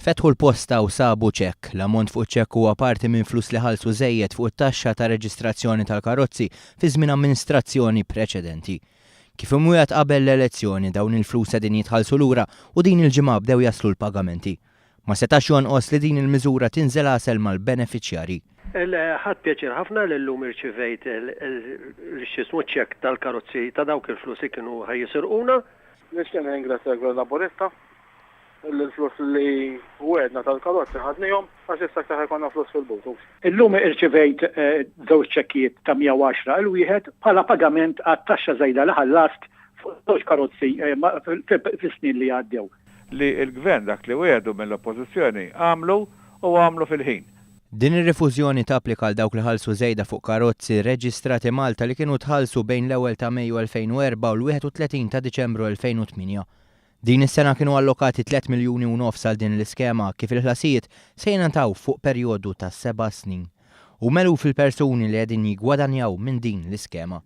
Fetħu l-posta u sabu ċekk. L-ammont fuq ċekk huwa parti minn flus li ħalsu żejjed fuq it-taxxa ta' reġistrazzjoni tal-karozzi fi żmien amministrazzjoni preċedenti. Kif imwiegħed qabel l-elezzjoni dawn il-flus qegħdin jitħallsu lura u din il-ġimgħa bdew jaslu l-pagamenti. Ma setax jonqos li din il-miżura tinżel għasel mal-benefiċjarji. Ħadd pjaċir ħafna li llum irċivejt l-xismu ċekk tal-karozzi ta' dawk il-flus li kienu ħajjisirquna. Nixtieq ningrazzja l-Gvern Laburista l-flus li wedna tal-karozzi ħadnihom għax issa aktar ħajkonna flus fil-butu. Illum irċivejt żewġ ċekkijiet ta' 110 il-wieħed bħala pagament għat-taxxa żejda li ħallast fuq żewġ karozzi fis-snin li għaddew. Li l-Gvern dak li wedu mill-Oppożizzjoni għamlu fil-ħin. Din ir-refużjoni tapplika għal dawk li ħallsu żejda fuq karozzi reġistrati Malta li kienu tħallsu bejn l-1 ta' Mejju 2004 u l-31 ta' Diċembru 2008. Din is-sena kienu allokati 3 miljuni u nofs għal din l-iskema kif il-ħlasijiet se jingħataw fuq perjodu ta' 7 snin. U melu fil-persuni li qegħdin jiggwadanjaw minn din l-iskema.